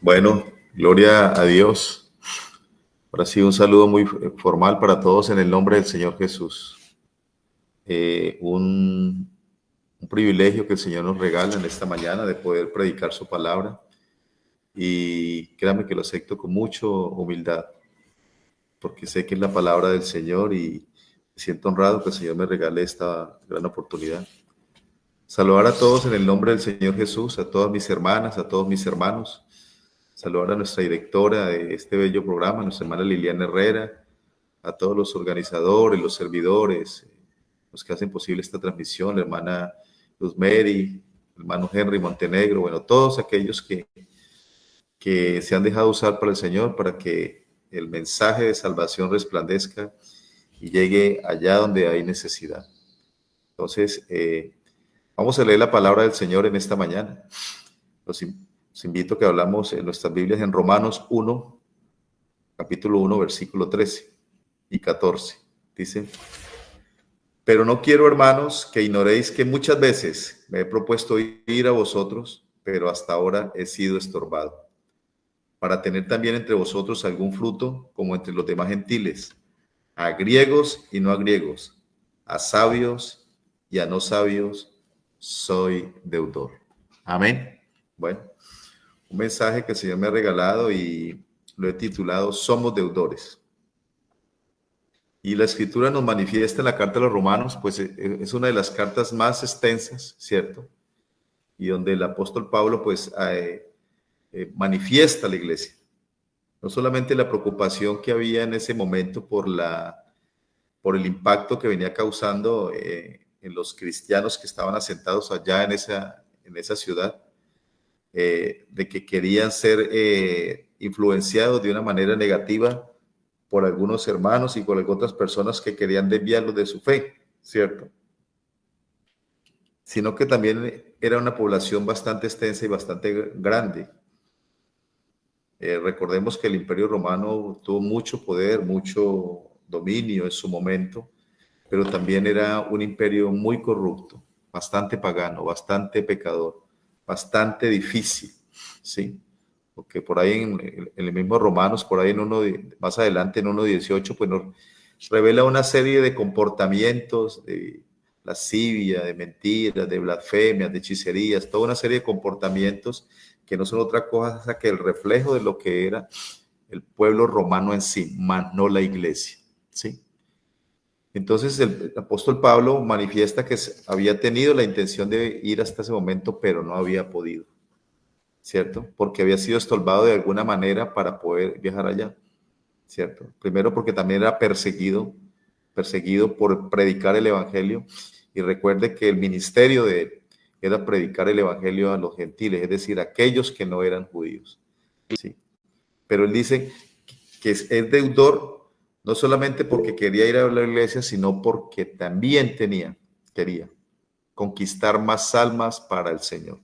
Bueno, gloria a Dios. Ahora sí, un saludo muy formal para todos en el nombre del Señor Jesús. Un privilegio que el Señor nos regala en esta mañana de poder predicar su palabra y créame que lo acepto con mucha humildad porque sé que es la palabra del Señor y me siento honrado que el Señor me regale esta gran oportunidad. Saludar a todos en el nombre del Señor Jesús, a todas mis hermanas, a todos mis hermanos. Saludar a nuestra directora de este bello programa, nuestra hermana Liliana Herrera, a todos los organizadores, los servidores, los que hacen posible esta transmisión, la hermana Luz Mary, el hermano Henry Montenegro, bueno, todos aquellos que se han dejado usar para el Señor para que el mensaje de salvación resplandezca y llegue allá donde hay necesidad. Entonces, vamos a leer la palabra del Señor en esta mañana. Los invito a que hablamos en nuestras Biblias en Romanos 1, capítulo 1, versículo 13 y 14. Dice: pero no quiero, hermanos, que ignoréis que muchas veces me he propuesto ir a vosotros, pero hasta ahora he sido estorbado, para tener también entre vosotros algún fruto, como entre los demás gentiles, a griegos y no a griegos, a sabios y a no sabios, soy deudor. Amén. Bueno, un mensaje que el Señor me ha regalado y lo he titulado Somos deudores. Y la Escritura nos manifiesta en la carta a los Romanos, pues es una de las cartas más extensas, ¿cierto? Y donde el apóstol Pablo pues manifiesta a la iglesia. No solamente la preocupación que había en ese momento por el impacto que venía causando en los cristianos que estaban asentados allá en esa ciudad, de que querían ser influenciados de una manera negativa por algunos hermanos y por otras personas que querían desviarlos de su fe, ¿cierto? Sino que también era una población bastante extensa y bastante grande. Recordemos que el Imperio Romano tuvo mucho poder, mucho dominio en su momento, pero también era un imperio muy corrupto, bastante pagano, bastante pecador, bastante difícil, ¿sí? Porque por ahí en el mismo Romanos, por ahí más adelante en 1:18, pues nos revela una serie de comportamientos de lascivia, de mentiras, de blasfemias, de hechicerías, toda una serie de comportamientos que no son otra cosa que el reflejo de lo que era el pueblo romano en sí, más no la iglesia, ¿sí? Entonces el apóstol Pablo manifiesta que había tenido la intención de ir hasta ese momento, pero no había podido, ¿cierto? Porque había sido estorbado de alguna manera para poder viajar allá, ¿cierto? Primero porque también era perseguido por predicar el evangelio, y recuerde que el ministerio de él era predicar el evangelio a los gentiles, es decir, a aquellos que no eran judíos, ¿sí? Pero él dice que es deudor no solamente porque quería ir a la iglesia, sino porque también quería conquistar más almas para el Señor.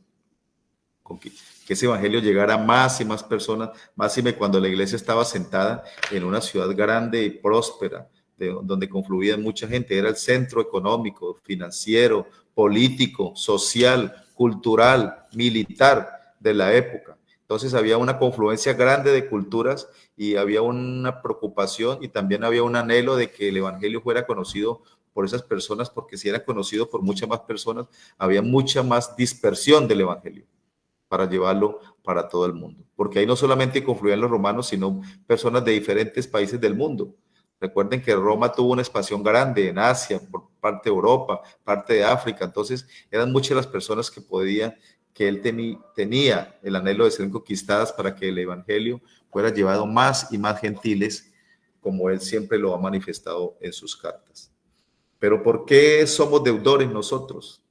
Que ese evangelio llegara a más y más personas, más y más cuando la iglesia estaba sentada en una ciudad grande y próspera, donde confluía mucha gente. Era el centro económico, financiero, político, social, cultural, militar de la época. Entonces había una confluencia grande de culturas y había una preocupación y también había un anhelo de que el evangelio fuera conocido por esas personas, porque si era conocido por muchas más personas, había mucha más dispersión del evangelio para llevarlo para todo el mundo. Porque ahí no solamente confluían los romanos, sino personas de diferentes países del mundo. Recuerden que Roma tuvo una expansión grande en Asia, por parte de Europa, parte de África. Entonces, eran muchas las personas que él tenía el anhelo de ser conquistadas para que el evangelio fuera llevado más y más gentiles, como él siempre lo ha manifestado en sus cartas. Pero ¿por qué somos deudores nosotros?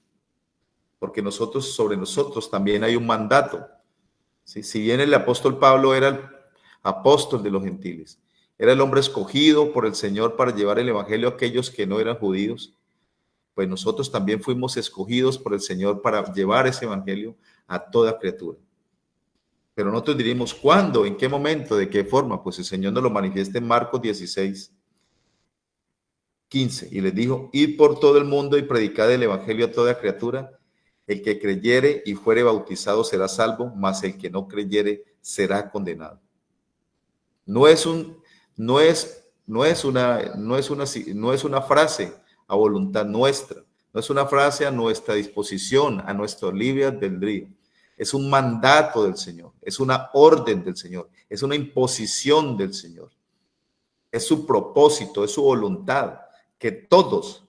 Porque sobre nosotros también hay un mandato. ¿Sí? Si bien el apóstol Pablo era el apóstol de los gentiles, era el hombre escogido por el Señor para llevar el evangelio a aquellos que no eran judíos, pues nosotros también fuimos escogidos por el Señor para llevar ese evangelio a toda criatura. Pero nosotros diríamos, ¿cuándo? ¿En qué momento? ¿De qué forma? Pues el Señor nos lo manifiesta en Marcos 16:15, y les dijo: id por todo el mundo y predicad el evangelio a toda criatura. El que creyere y fuere bautizado será salvo, mas el que no creyere será condenado. No es un, no es una frase a voluntad nuestra, no es una frase a nuestra disposición, a nuestro libre albedrío. Es un mandato del Señor, es una orden del Señor, es una imposición del Señor. Es su propósito, es su voluntad, que todos,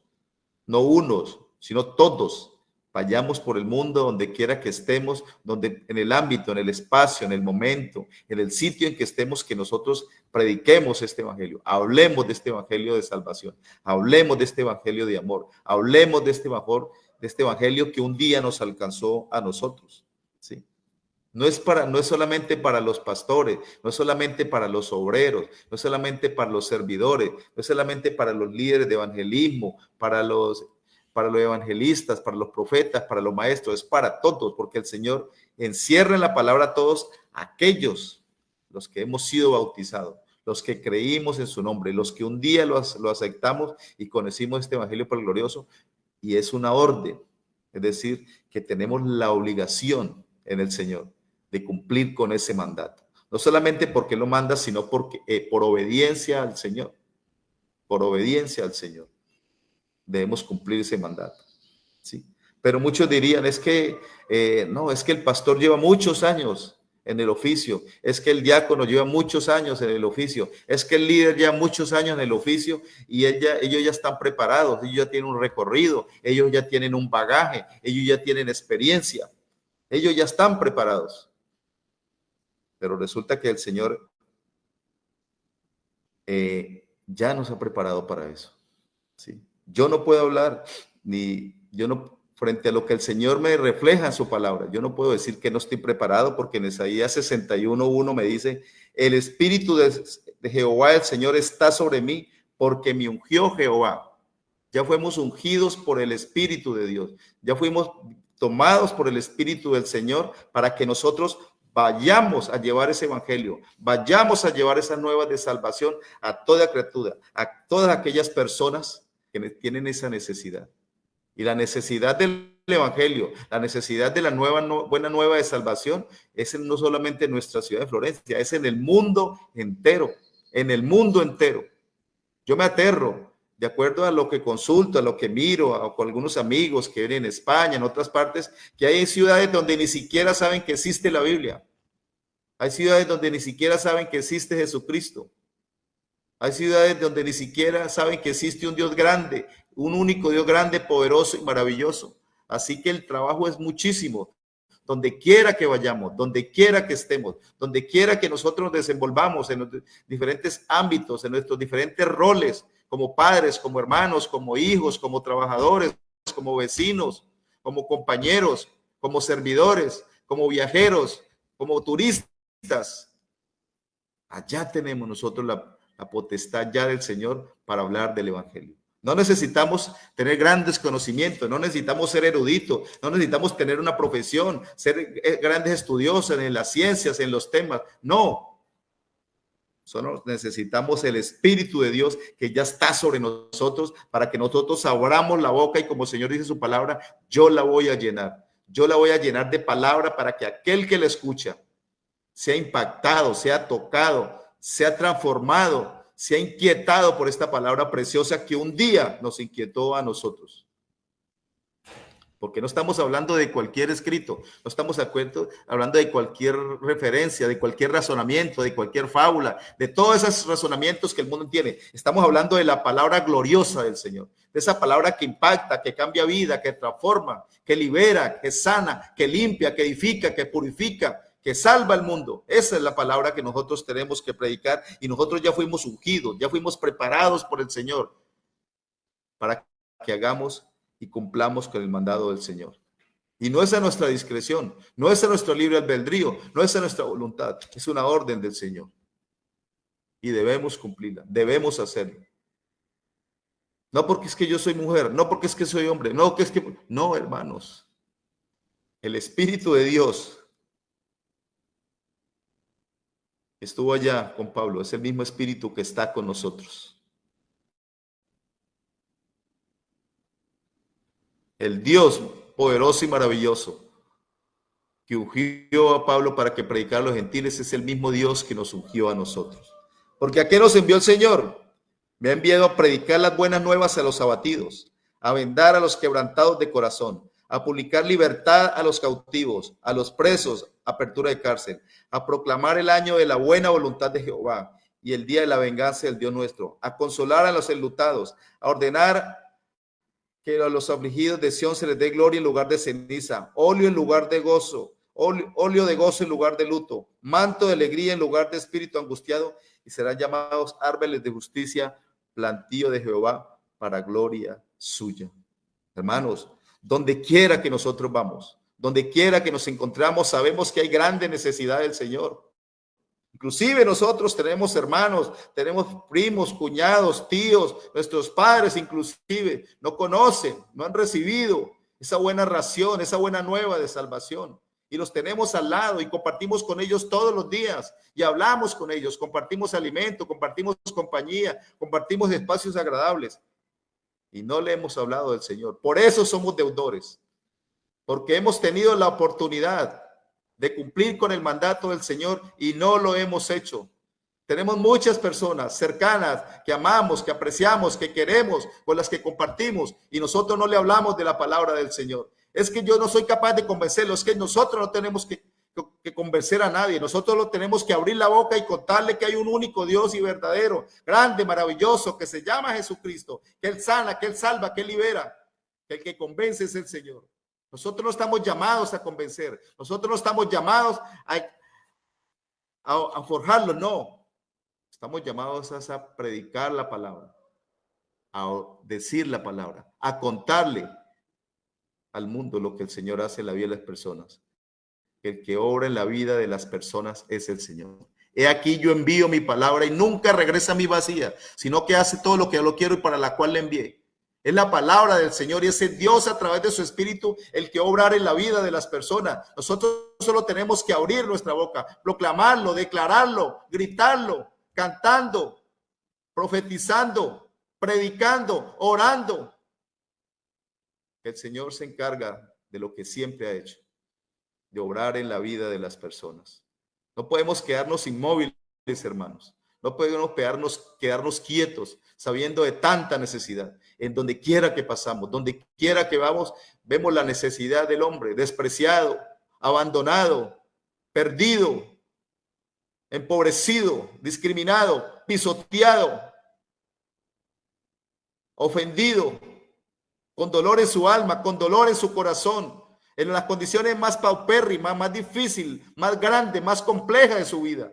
no unos, sino todos, vayamos por el mundo donde quiera que estemos, donde en el ámbito, en el espacio, en el momento, en el sitio en que estemos, que nosotros prediquemos este evangelio, hablemos de este evangelio de salvación, hablemos de este evangelio de amor, hablemos de este evangelio que un día nos alcanzó a nosotros, ¿sí? No es solamente para los pastores, no es solamente para los obreros, no es solamente para los servidores, no es solamente para los líderes de evangelismo, para los evangelistas, para los profetas, para los maestros, es para todos, porque el Señor encierra en la palabra a todos aquellos, los que hemos sido bautizados, los que creímos en su nombre, los que un día lo aceptamos y conocimos este evangelio por el glorioso, y es una orden, es decir, que tenemos la obligación en el Señor de cumplir con ese mandato. No solamente porque lo manda, sino porque por obediencia al Señor. Por obediencia al Señor. Debemos cumplir ese mandato. ¿Sí? Pero muchos dirían, es que no, es que el pastor lleva muchos años en el oficio, es que el diácono lleva muchos años en el oficio, es que el líder lleva muchos años en el oficio y ellos ya están preparados, ellos ya tienen un recorrido, ellos ya tienen un bagaje, ellos ya tienen experiencia, ellos ya están preparados. Pero resulta que el Señor ya nos ha preparado para eso. ¿Sí? Yo no puedo hablar, frente a lo que el Señor me refleja en su palabra, yo no puedo decir que no estoy preparado, porque en Isaías 61:1 me dice, el Espíritu de Jehová, el Señor, está sobre mí, porque me ungió Jehová. Ya fuimos ungidos por el Espíritu de Dios, ya fuimos tomados por el Espíritu del Señor para que nosotros vayamos a llevar ese evangelio, vayamos a llevar esas nuevas de salvación a toda criatura, a todas aquellas personas que tienen esa necesidad. Y la necesidad del evangelio, la necesidad de la buena nueva de salvación es no solamente en nuestra ciudad de Florencia, es en el mundo entero, en el mundo entero. Yo me aterro, de acuerdo a lo que consulto, a lo que miro, con algunos amigos que vienen en España, en otras partes, que hay ciudades donde ni siquiera saben que existe la Biblia. Hay ciudades donde ni siquiera saben que existe Jesucristo. Hay ciudades donde ni siquiera saben que existe un Dios grande, un único Dios grande, poderoso y maravilloso. Así que el trabajo es muchísimo. Donde quiera que vayamos, donde quiera que estemos, donde quiera que nosotros nos desenvolvamos en los diferentes ámbitos, en nuestros diferentes roles, como padres, como hermanos, como hijos, como trabajadores, como vecinos, como compañeros, como servidores, como viajeros, como turistas. Allá tenemos nosotros la potestad ya del Señor para hablar del evangelio. No necesitamos tener grandes conocimientos, no necesitamos ser eruditos, no necesitamos tener una profesión, ser grandes estudiosos en las ciencias, en los temas. No, solo necesitamos el Espíritu de Dios que ya está sobre nosotros para que nosotros abramos la boca y como el Señor dice su palabra, yo la voy a llenar. Yo la voy a llenar de palabra para que aquel que la escucha sea impactado, sea tocado, sea transformado, sea inquietado por esta palabra preciosa que un día nos inquietó a nosotros. Porque no estamos hablando de cualquier escrito, no estamos hablando de cualquier referencia, de cualquier razonamiento, de cualquier fábula, de todos esos razonamientos que el mundo tiene. Estamos hablando de la palabra gloriosa del Señor, de esa palabra que impacta, que cambia vida, que transforma, que libera, que sana, que limpia, que edifica, que purifica, que salva al mundo. Esa es la palabra que nosotros tenemos que predicar y nosotros ya fuimos ungidos, ya fuimos preparados por el Señor para que hagamos y cumplamos con el mandado del Señor. Y no es a nuestra discreción, no es a nuestro libre albedrío, no es a nuestra voluntad, es una orden del Señor. Y debemos cumplirla, debemos hacerlo. No porque es que yo soy mujer, no porque es que soy hombre, no, hermanos. El Espíritu de Dios estuvo allá con Pablo, es el mismo Espíritu que está con nosotros. El Dios poderoso y maravilloso que ungió a Pablo para que predicara a los gentiles es el mismo Dios que nos ungió a nosotros. Porque ¿a qué nos envió el Señor? Me ha enviado a predicar las buenas nuevas a los abatidos, a vendar a los quebrantados de corazón, a publicar libertad a los cautivos, a los presos, apertura de cárcel, a proclamar el año de la buena voluntad de Jehová y el día de la venganza del Dios nuestro, a consolar a los enlutados, a ordenar que a los afligidos de Sión se les dé gloria en lugar de ceniza, óleo en lugar de gozo, óleo de gozo en lugar de luto, manto de alegría en lugar de espíritu angustiado, y serán llamados árboles de justicia, plantío de Jehová para gloria suya. Hermanos, donde quiera que nosotros vamos, donde quiera que nos encontramos, sabemos que hay grande necesidad del Señor. Inclusive nosotros tenemos hermanos, tenemos primos, cuñados, tíos, nuestros padres inclusive no conocen, no han recibido esa buena ración, esa buena nueva de salvación. Y los tenemos al lado y compartimos con ellos todos los días y hablamos con ellos, compartimos alimento, compartimos compañía, compartimos espacios agradables y no le hemos hablado del Señor. Por eso somos deudores, porque hemos tenido la oportunidad de cumplir con el mandato del Señor y no lo hemos hecho. Tenemos muchas personas cercanas que amamos, que apreciamos, que queremos, con las que compartimos y nosotros no le hablamos de la palabra del Señor. Es que yo no soy capaz de convencerlo, es que nosotros no tenemos que convencer a nadie, nosotros lo tenemos que abrir la boca y contarle que hay un único Dios y verdadero, grande, maravilloso, que se llama Jesucristo, que Él sana, que Él salva, que Él libera, que el que convence es el Señor. Nosotros no estamos llamados a convencer, nosotros no estamos llamados a forjarlo, no. Estamos llamados a predicar la palabra, a decir la palabra, a contarle al mundo lo que el Señor hace en la vida de las personas. El que obra en la vida de las personas es el Señor. He aquí yo envío mi palabra y nunca regresa a mí vacía, sino que hace todo lo que yo lo quiero y para la cual le envié. Es la palabra del Señor y ese Dios a través de su Espíritu el que obra en la vida de las personas. Nosotros solo tenemos que abrir nuestra boca, proclamarlo, declararlo, gritarlo, cantando, profetizando, predicando, orando. El Señor se encarga de lo que siempre ha hecho, de obrar en la vida de las personas. No podemos quedarnos inmóviles, hermanos. No podemos quedarnos quietos, sabiendo de tanta necesidad. En donde quiera que pasamos, donde quiera que vamos, vemos la necesidad del hombre, despreciado, abandonado, perdido, empobrecido, discriminado, pisoteado, ofendido, con dolor en su alma, con dolor en su corazón, en las condiciones más paupérrimas, más difíciles, más grandes, más complejas de su vida,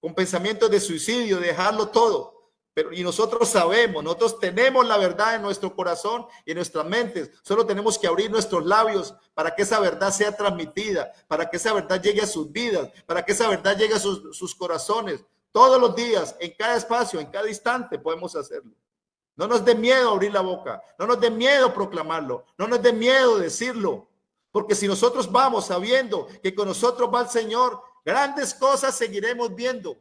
con pensamientos de suicidio, de dejarlo todo. Y nosotros sabemos, nosotros tenemos la verdad en nuestro corazón y en nuestras mentes. Solo tenemos que abrir nuestros labios para que esa verdad sea transmitida, para que esa verdad llegue a sus vidas, para que esa verdad llegue a sus corazones. Todos los días, en cada espacio, en cada instante podemos hacerlo. No nos dé miedo abrir la boca, no nos dé miedo proclamarlo, no nos dé miedo decirlo. Porque si nosotros vamos sabiendo que con nosotros va el Señor, grandes cosas seguiremos viendo.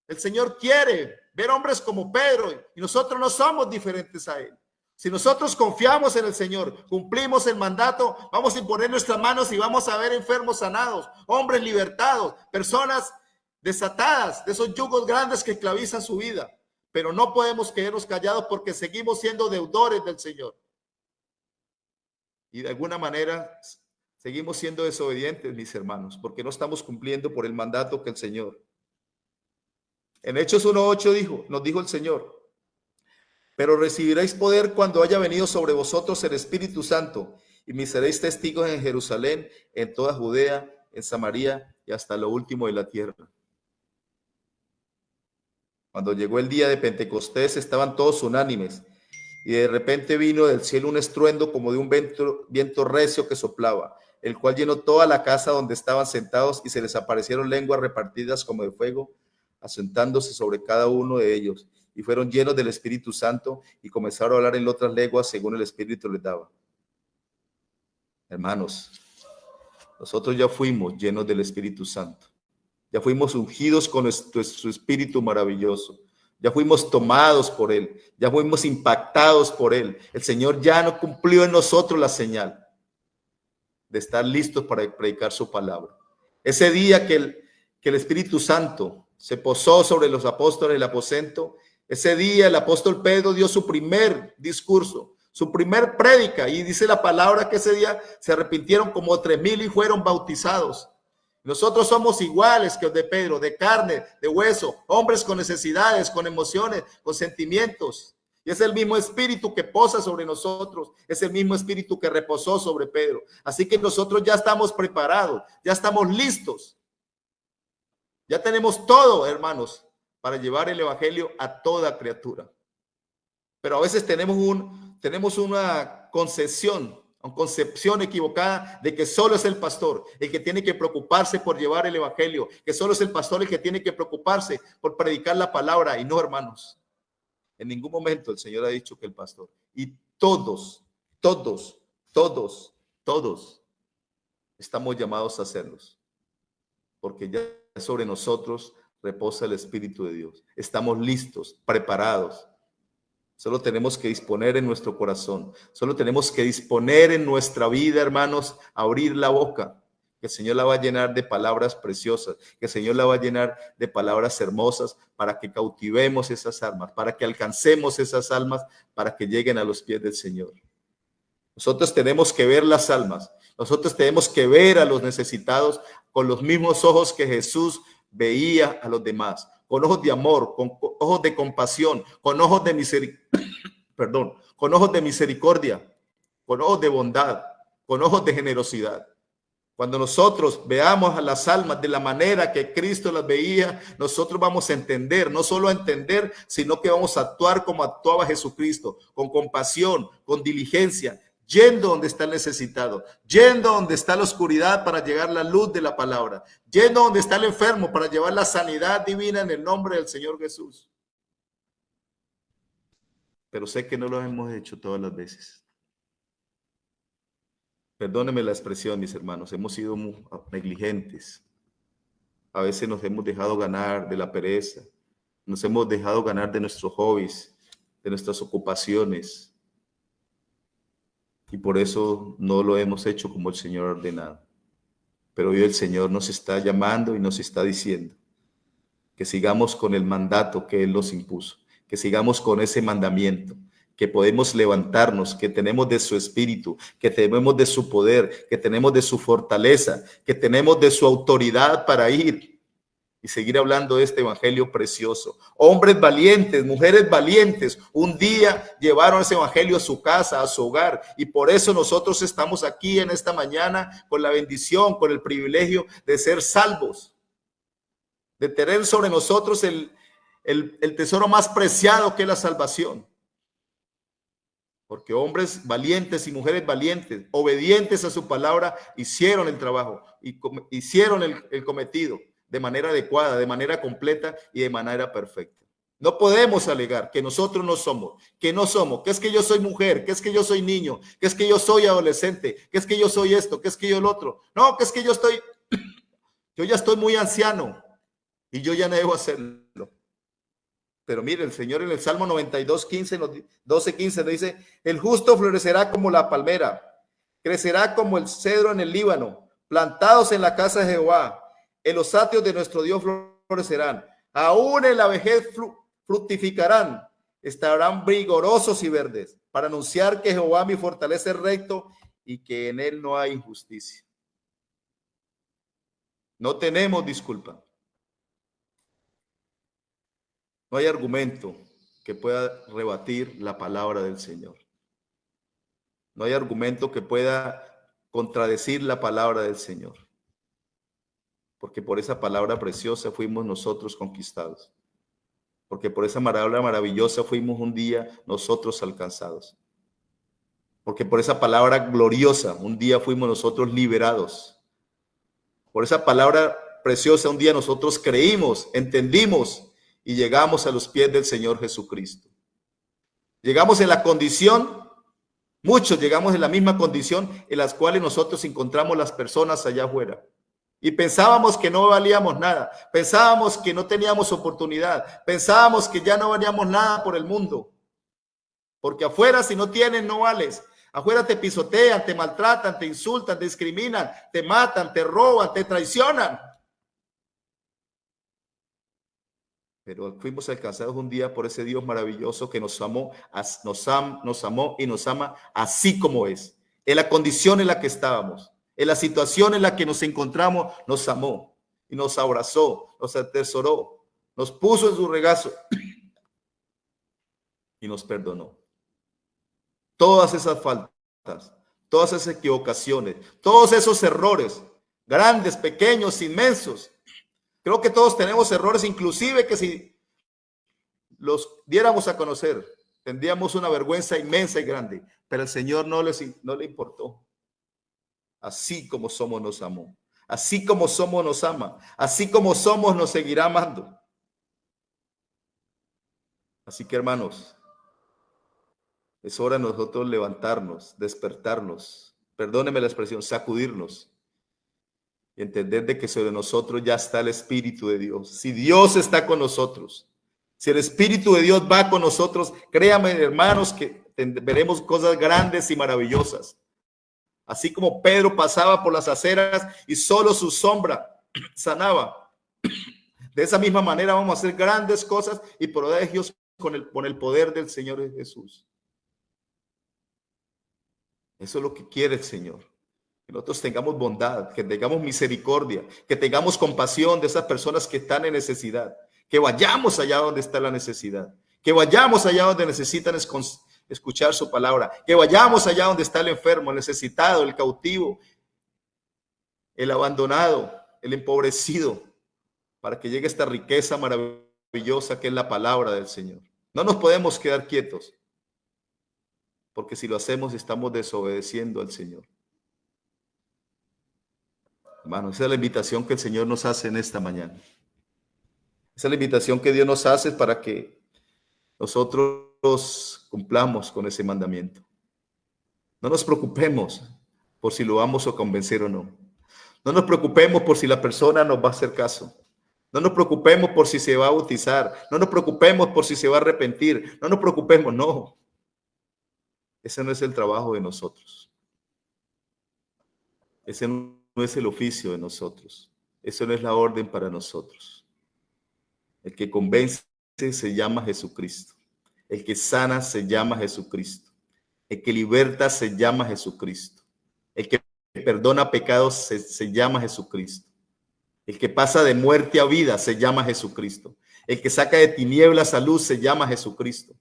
El Señor quiere ver hombres como Pedro y nosotros no somos diferentes a él. Si nosotros confiamos en el Señor, cumplimos el mandato, vamos a imponer nuestras manos y vamos a ver enfermos sanados, hombres libertados, personas desatadas de esos yugos grandes que esclavizan su vida. Pero no podemos quedarnos callados porque seguimos siendo deudores del Señor. Y de alguna manera seguimos siendo desobedientes, mis hermanos, porque no estamos cumpliendo por el mandato que el Señor. En Hechos 1:8 nos dijo el Señor: pero recibiréis poder cuando haya venido sobre vosotros el Espíritu Santo, y me seréis testigos en Jerusalén, en toda Judea, en Samaria y hasta lo último de la tierra. Cuando llegó el día de Pentecostés, estaban todos unánimes, y de repente vino del cielo un estruendo como de un viento recio que soplaba, el cual llenó toda la casa donde estaban sentados, y se les aparecieron lenguas repartidas como de fuego, asentándose sobre cada uno de ellos, y fueron llenos del Espíritu Santo y comenzaron a hablar en otras lenguas según el Espíritu les daba. Hermanos, nosotros ya fuimos llenos del Espíritu Santo, ya fuimos ungidos con su Espíritu maravilloso, ya fuimos tomados por Él, ya fuimos impactados por Él. El Señor ya no cumplió en nosotros la señal de estar listos para predicar su palabra. Ese día que el Espíritu Santo se posó sobre los apóstoles del aposento, ese día el apóstol Pedro dio su primer discurso, su primer prédica, y dice la palabra que ese día se arrepintieron como 3,000 y fueron bautizados. Nosotros somos iguales que los de Pedro, de carne, de hueso, hombres con necesidades, con emociones, con sentimientos. Y es el mismo espíritu que posa sobre nosotros, es el mismo espíritu que reposó sobre Pedro. Así que nosotros ya estamos preparados, ya estamos listos. Ya tenemos todo, hermanos, para llevar el evangelio a toda criatura. Pero a veces tenemos una concepción equivocada de que solo es el pastor el que tiene que preocuparse por llevar el evangelio, que solo es el pastor el que tiene que preocuparse por predicar la palabra. Y no, hermanos, en ningún momento el Señor ha dicho que el pastor. Y todos estamos llamados a hacerlos, porque ya sobre nosotros reposa el Espíritu de Dios. Estamos listos, preparados. Solo tenemos que disponer en nuestro corazón. Solo tenemos que disponer en nuestra vida, hermanos, abrir la boca. Que el Señor la va a llenar de palabras preciosas. Que el Señor la va a llenar de palabras hermosas para que cautivemos esas almas, para que alcancemos esas almas, para que lleguen a los pies del Señor. Nosotros tenemos que ver las almas. Nosotros tenemos que ver a los necesitados con los mismos ojos que Jesús veía a los demás, con ojos de amor, con ojos de compasión, con ojos de con ojos de misericordia, con ojos de bondad, con ojos de generosidad. Cuando nosotros veamos a las almas de la manera que Cristo las veía, nosotros vamos a entender, no solo a entender, sino que vamos a actuar como actuaba Jesucristo, con compasión, con diligencia, yendo donde está el necesitado, yendo donde está la oscuridad para llegar la luz de la palabra, yendo donde está el enfermo para llevar la sanidad divina en el nombre del Señor Jesús. Pero sé que no lo hemos hecho todas las veces. Perdónenme la expresión, mis hermanos, hemos sido muy negligentes. A veces nos hemos dejado ganar de la pereza, nos hemos dejado ganar de nuestros hobbies, de nuestras ocupaciones. Y por eso no lo hemos hecho como el Señor ha ordenado. Pero hoy el Señor nos está llamando y nos está diciendo que sigamos con el mandato que Él nos impuso, que sigamos con ese mandamiento, que podemos levantarnos, que tenemos de su espíritu, que tenemos de su poder, que tenemos de su fortaleza, que tenemos de su autoridad para ir y seguir hablando de este evangelio precioso. Hombres valientes, mujeres valientes, un día llevaron ese evangelio a su casa, a su hogar, y por eso nosotros estamos aquí en esta mañana con la bendición, con el privilegio de ser salvos, de tener sobre nosotros el tesoro más preciado que es la salvación. Porque hombres valientes y mujeres valientes, obedientes a su palabra, hicieron el trabajo y hicieron el cometido de manera adecuada, de manera completa y de manera perfecta. No podemos alegar que nosotros no somos, que es que yo soy mujer, que es que yo soy niño, que es que yo soy adolescente, que es que yo soy esto, que es que yo el otro. No, que es que yo ya estoy muy anciano y yo ya no debo hacerlo. Pero mire, el Señor en el Salmo 92, 12, 15 dice: el justo florecerá como la palmera, crecerá como el cedro en el Líbano, plantados en la casa de Jehová. En los atrios de nuestro Dios florecerán, aún en la vejez fructificarán, estarán vigorosos y verdes, para anunciar que Jehová mi fortaleza es recto y que en él no hay injusticia. No tenemos disculpa. No hay argumento que pueda rebatir la palabra del Señor. No hay argumento que pueda contradecir la palabra del Señor. Porque por esa palabra preciosa fuimos nosotros conquistados. Porque por esa palabra maravillosa fuimos un día nosotros alcanzados. Porque por esa palabra gloriosa un día fuimos nosotros liberados. Por esa palabra preciosa un día nosotros creímos, entendimos y llegamos a los pies del Señor Jesucristo. Llegamos en la condición, muchos llegamos en la misma condición en las cuales nosotros encontramos las personas allá afuera. Y pensábamos que no valíamos nada, pensábamos que no teníamos oportunidad, pensábamos que ya no valíamos nada por el mundo. Porque afuera si no tienes no vales. Afuera te pisotean, te maltratan, te insultan, te discriminan, te matan, te roban, te traicionan. Pero fuimos alcanzados un día por ese Dios maravilloso que nos amó, nos amó y nos ama así como es. En la condición en la que estábamos, en la situación en la que nos encontramos, nos amó y nos abrazó, nos atesoró, nos puso en su regazo y nos perdonó. Todas esas faltas, todas esas equivocaciones, todos esos errores, grandes, pequeños, inmensos. Creo que todos tenemos errores, inclusive que si los diéramos a conocer, tendríamos una vergüenza inmensa y grande, pero el Señor no le importó. Así como somos nos amó, así como somos nos ama, así como somos nos seguirá amando. Así que hermanos, es hora de nosotros levantarnos, despertarnos, perdóneme la expresión, sacudirnos y entender de que sobre nosotros ya está el Espíritu de Dios. Si Dios está con nosotros, si el Espíritu de Dios va con nosotros, créanme, hermanos, que veremos cosas grandes y maravillosas. Así como Pedro pasaba por las aceras y solo su sombra sanaba. De esa misma manera vamos a hacer grandes cosas y prodigios con el poder del Señor Jesús. Eso es lo que quiere el Señor. Que nosotros tengamos bondad, que tengamos misericordia, que tengamos compasión de esas personas que están en necesidad, que vayamos allá donde está la necesidad, que vayamos allá donde necesitan escuchar su palabra, que vayamos allá donde está el enfermo, el necesitado, el cautivo, el abandonado, el empobrecido, para que llegue esta riqueza maravillosa que es la palabra del Señor. No nos podemos quedar quietos, porque si lo hacemos estamos desobedeciendo al Señor. Hermano, esa es la invitación que el Señor nos hace en esta mañana. Esa es la invitación que Dios nos hace para que nosotros cumplamos con ese mandamiento. No nos preocupemos por si lo vamos a convencer o no. No nos preocupemos por si la persona nos va a hacer caso. No nos preocupemos por si se va a bautizar. No nos preocupemos por si se va a arrepentir. No nos preocupemos, no. Ese no es el trabajo de nosotros. Ese no es el oficio de nosotros. Eso no es la orden para nosotros. El que convence se llama Jesucristo. El que sana se llama Jesucristo. El que liberta se llama Jesucristo. El que perdona pecados se llama Jesucristo. El que pasa de muerte a vida se llama Jesucristo. El que saca de tinieblas a luz se llama Jesucristo.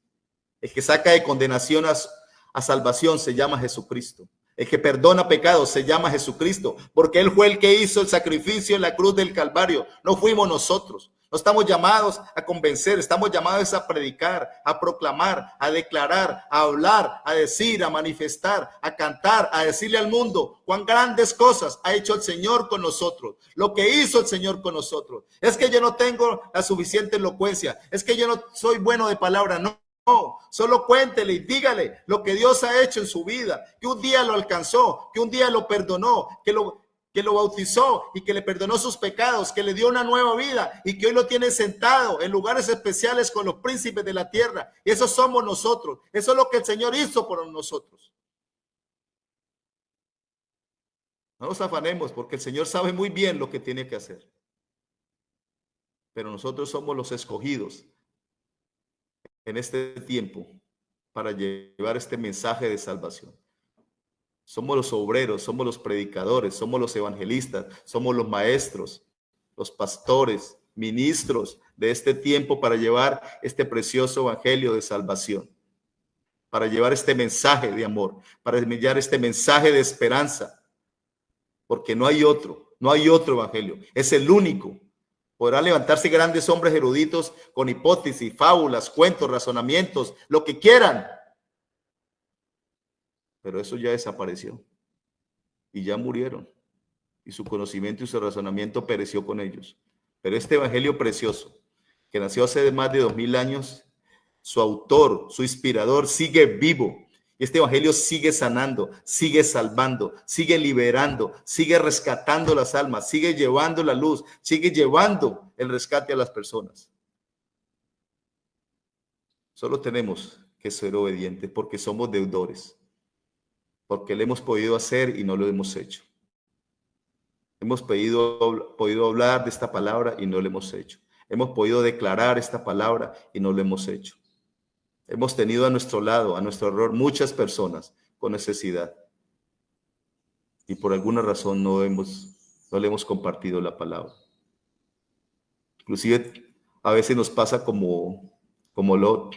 El que saca de condenación a salvación se llama Jesucristo. El que perdona pecados se llama Jesucristo, porque Él fue el que hizo el sacrificio en la cruz del Calvario. No fuimos nosotros. No estamos llamados a convencer, estamos llamados a predicar, a proclamar, a declarar, a hablar, a decir, a manifestar, a cantar, a decirle al mundo cuán grandes cosas ha hecho el Señor con nosotros. Lo que hizo el Señor con nosotros. Es que yo no tengo la suficiente elocuencia, es que yo no soy bueno de palabra, no. No, solo cuéntele y dígale lo que Dios ha hecho en su vida, que un día lo alcanzó, que un día lo perdonó, que lo bautizó y que le perdonó sus pecados, que le dio una nueva vida y que hoy lo tiene sentado en lugares especiales con los príncipes de la tierra. Y eso somos nosotros. Eso es lo que el Señor hizo por nosotros. No nos afanemos porque el Señor sabe muy bien lo que tiene que hacer. Pero nosotros somos los escogidos en este tiempo para llevar este mensaje de salvación. Somos los obreros, somos los predicadores, somos los evangelistas, somos los maestros, los pastores, ministros de este tiempo para llevar este precioso evangelio de salvación, para llevar este mensaje de amor, para enviar este mensaje de esperanza, porque no hay otro evangelio, es el único. Podrán levantarse grandes hombres eruditos con hipótesis, fábulas, cuentos, razonamientos, lo que quieran. Pero eso ya desapareció. Y ya murieron. Y su conocimiento y su razonamiento pereció con ellos. Pero este evangelio precioso, que nació hace más de 2000 años, su autor, su inspirador, sigue vivo. Y este evangelio sigue sanando, sigue salvando, sigue liberando, sigue rescatando las almas, sigue llevando la luz, sigue llevando el rescate a las personas. Solo tenemos que ser obedientes porque somos deudores. porque le hemos podido hacer y no lo hemos hecho. Hemos podido hablar de esta palabra y no lo hemos hecho. Hemos podido declarar esta palabra y no lo hemos hecho. Hemos tenido a nuestro lado, a nuestro alrededor, muchas personas con necesidad. Y por alguna razón no le hemos compartido la palabra. Inclusive a veces nos pasa como Lot,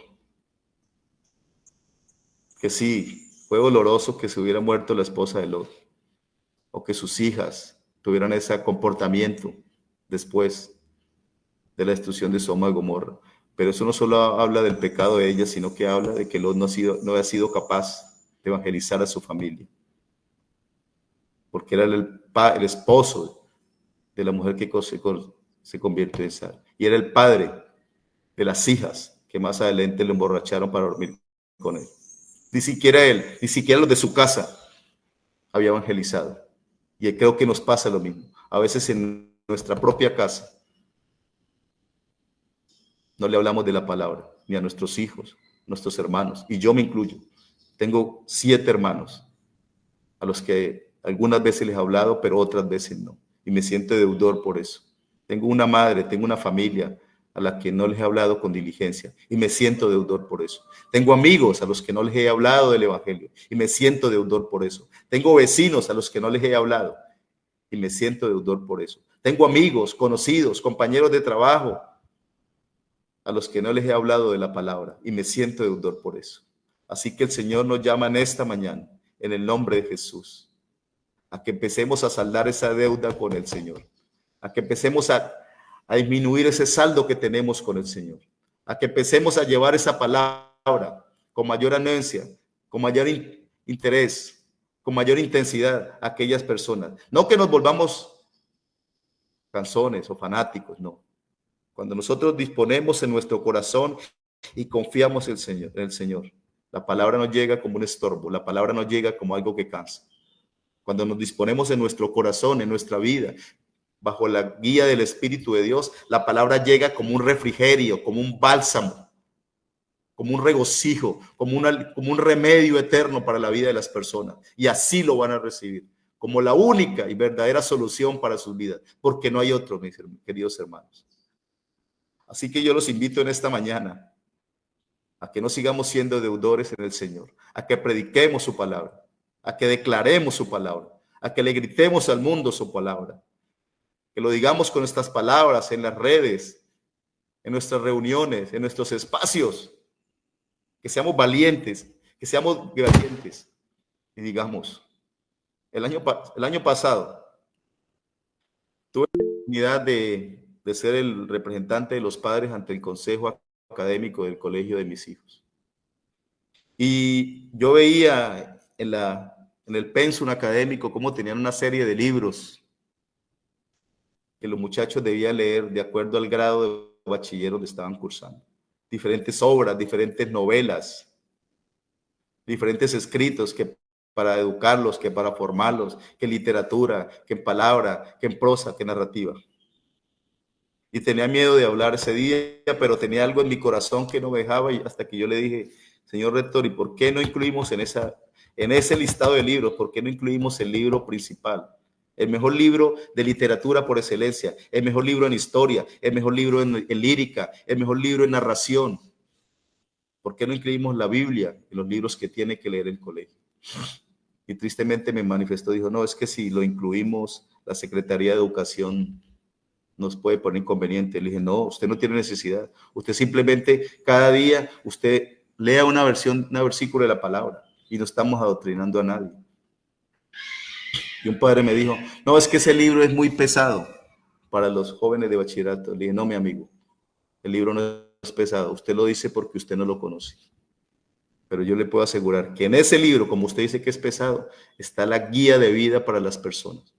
que sí, fue doloroso que se hubiera muerto la esposa de Lot, o que sus hijas tuvieran ese comportamiento después de la destrucción de Sodoma y Gomorra. Pero eso no solo habla del pecado de ella, sino que habla de que Lot no ha sido capaz de evangelizar a su familia, porque era el esposo de la mujer que se convirtió en Sara, y era el padre de las hijas que más adelante lo emborracharon para dormir con él. Ni siquiera él, ni siquiera los de su casa había evangelizado. Y creo que nos pasa lo mismo. A veces en nuestra propia casa no le hablamos de la palabra, ni a nuestros hijos, nuestros hermanos, y yo me incluyo. Tengo 7 hermanos a los que algunas veces les he hablado, pero otras veces no. Y me siento deudor por eso. Tengo una madre, tengo una familia a la que no les he hablado con diligencia y me siento deudor por eso. Tengo amigos a los que no les he hablado del evangelio y me siento deudor por eso. Tengo vecinos a los que no les he hablado y me siento deudor por eso. Tengo amigos, conocidos, compañeros de trabajo a los que no les he hablado de la palabra y me siento deudor por eso. Así que el Señor nos llama en esta mañana, en el nombre de Jesús, a que empecemos a saldar esa deuda con el Señor, a que empecemos a disminuir ese saldo que tenemos con el Señor, a que empecemos a llevar esa palabra con mayor anuencia, con mayor interés, con mayor intensidad a aquellas personas. No que nos volvamos canzones o fanáticos, no. Cuando nosotros disponemos en nuestro corazón y confiamos en el Señor, la palabra no llega como un estorbo, la palabra no llega como algo que cansa. Cuando nos disponemos en nuestro corazón, en nuestra vida, bajo la guía del Espíritu de Dios, la palabra llega como un refrigerio, como un bálsamo, como un regocijo, como un remedio eterno para la vida de las personas. Y así lo van a recibir, como la única y verdadera solución para sus vidas, porque no hay otro, mis queridos hermanos. Así que yo los invito en esta mañana a que no sigamos siendo deudores en el Señor, a que prediquemos su palabra, a que declaremos su palabra, a que le gritemos al mundo su palabra, que lo digamos con nuestras palabras en las redes, en nuestras reuniones, en nuestros espacios, que seamos valientes y digamos, el año pasado tuve la oportunidad de ser el representante de los padres ante el consejo académico del colegio de mis hijos. Y yo veía en el pensum académico cómo tenían una serie de libros que los muchachos debían leer de acuerdo al grado de bachiller donde estaban cursando. Diferentes obras, diferentes novelas, diferentes escritos que para educarlos, que para formarlos, que literatura, que en palabra, que en prosa, que narrativa. Y tenía miedo de hablar ese día, pero tenía algo en mi corazón que no me dejaba, y hasta que yo le dije, señor rector, ¿y por qué no incluimos en ese listado de libros, por qué no incluimos el libro principal? El mejor libro de literatura por excelencia, el mejor libro en historia, el mejor libro en lírica, el mejor libro en narración. ¿Por qué no incluimos la Biblia en los libros que tiene que leer el colegio? Y tristemente me manifestó, dijo, no, es que si lo incluimos, la Secretaría de Educación nos puede poner inconveniente. Le dije, no, usted no tiene necesidad. Usted simplemente cada día, usted lea un versículo de la palabra y no estamos adoctrinando a nadie. Y un padre me dijo, no, es que ese libro es muy pesado para los jóvenes de bachillerato. Le dije, no, mi amigo, el libro no es pesado. Usted lo dice porque usted no lo conoce. Pero yo le puedo asegurar que en ese libro, como usted dice que es pesado, está la guía de vida para las personas.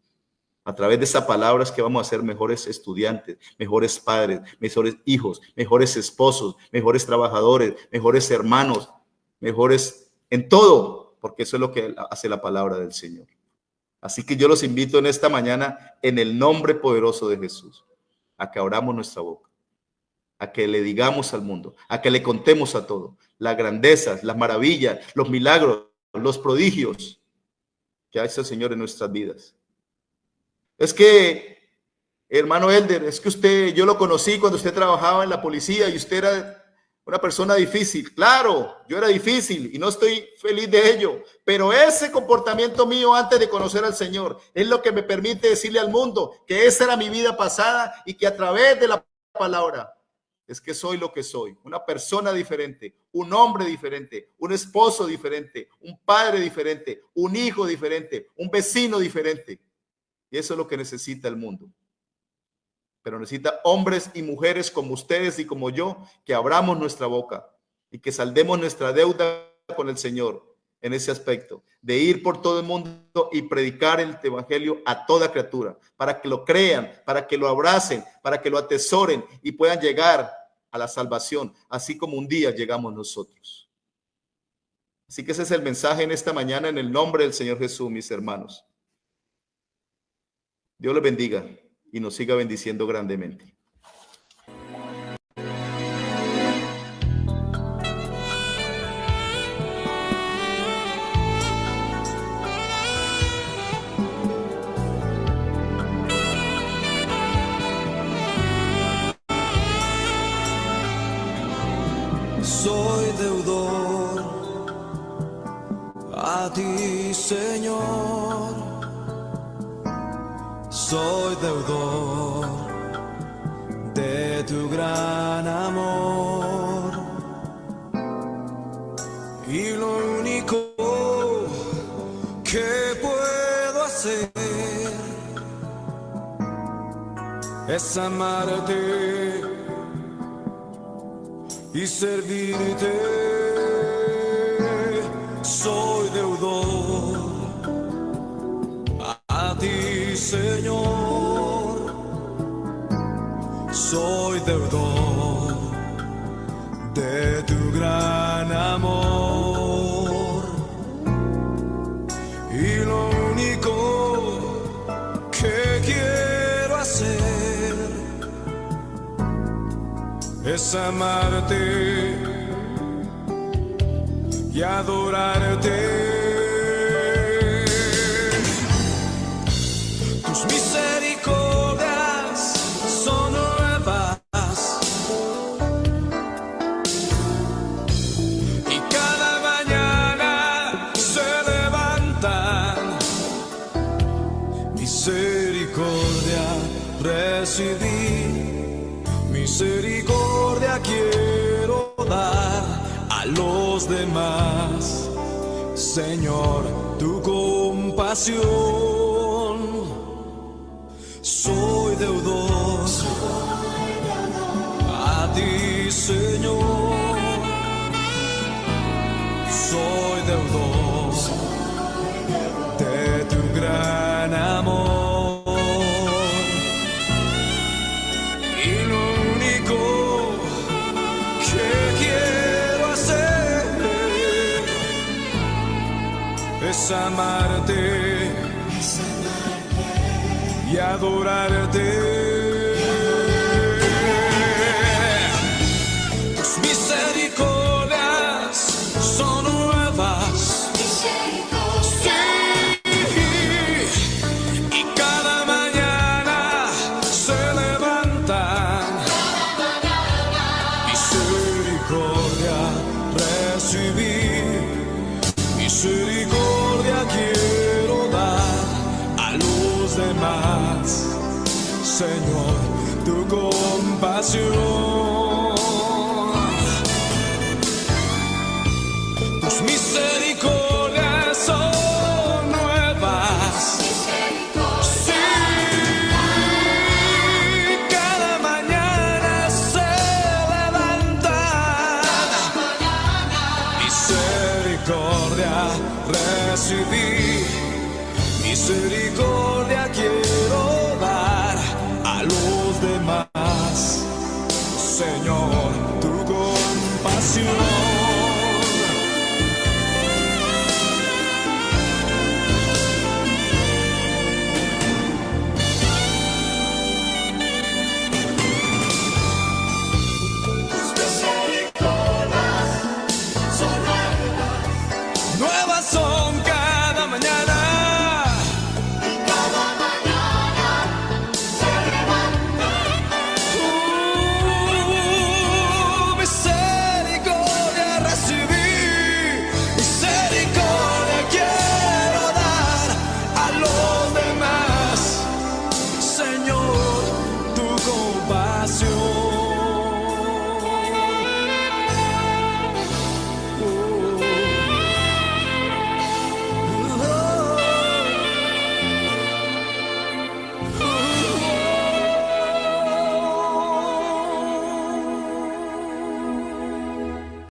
A través de esas palabras que vamos a ser mejores estudiantes, mejores padres, mejores hijos, mejores esposos, mejores trabajadores, mejores hermanos, mejores en todo, porque eso es lo que hace la palabra del Señor. Así que yo los invito en esta mañana, en el nombre poderoso de Jesús, a que abramos nuestra boca, a que le digamos al mundo, a que le contemos a todo, las grandezas, las maravillas, los milagros, los prodigios que hace el Señor en nuestras vidas. Es que, hermano Elder, es que yo lo conocí cuando usted trabajaba en la policía y usted era una persona difícil. Claro, yo era difícil y no estoy feliz de ello, pero ese comportamiento mío antes de conocer al Señor es lo que me permite decirle al mundo que esa era mi vida pasada y que a través de la palabra es que soy lo que soy, una persona diferente, un hombre diferente, un esposo diferente, un padre diferente, un hijo diferente, un vecino diferente. Y eso es lo que necesita el mundo. Pero necesita hombres y mujeres como ustedes y como yo, que abramos nuestra boca y que saldemos nuestra deuda con el Señor en ese aspecto, de ir por todo el mundo y predicar el evangelio a toda criatura, para que lo crean, para que lo abracen, para que lo atesoren y puedan llegar a la salvación, así como un día llegamos nosotros. Así que ese es el mensaje en esta mañana, en el nombre del Señor Jesús, mis hermanos. Dios les bendiga y nos siga bendiciendo grandemente. Soy deudor a ti, Señor. Soy deudor de tu gran amor. Y lo único que puedo hacer es amarte y servirte. Soy deudor a ti, Señor. Soy deudor de tu gran amor. Y lo único que quiero hacer es amarte y adorarte. Tus misericordias son nuevas y cada mañana se levantan. Misericordia recibí, misericordia quiero dar a los demás. Señor, tu compasión. Soy deudor a ti, Señor. Soy deudor de tu gran amor. Y lo único que quiero hacer es amarte y adorarte. Tus misericordias son nuevas, sí, y cada mañana se levantan. Misericordia recibí, misericordia quiero dar a los demás. Señor, tu compasión. Tus misericordias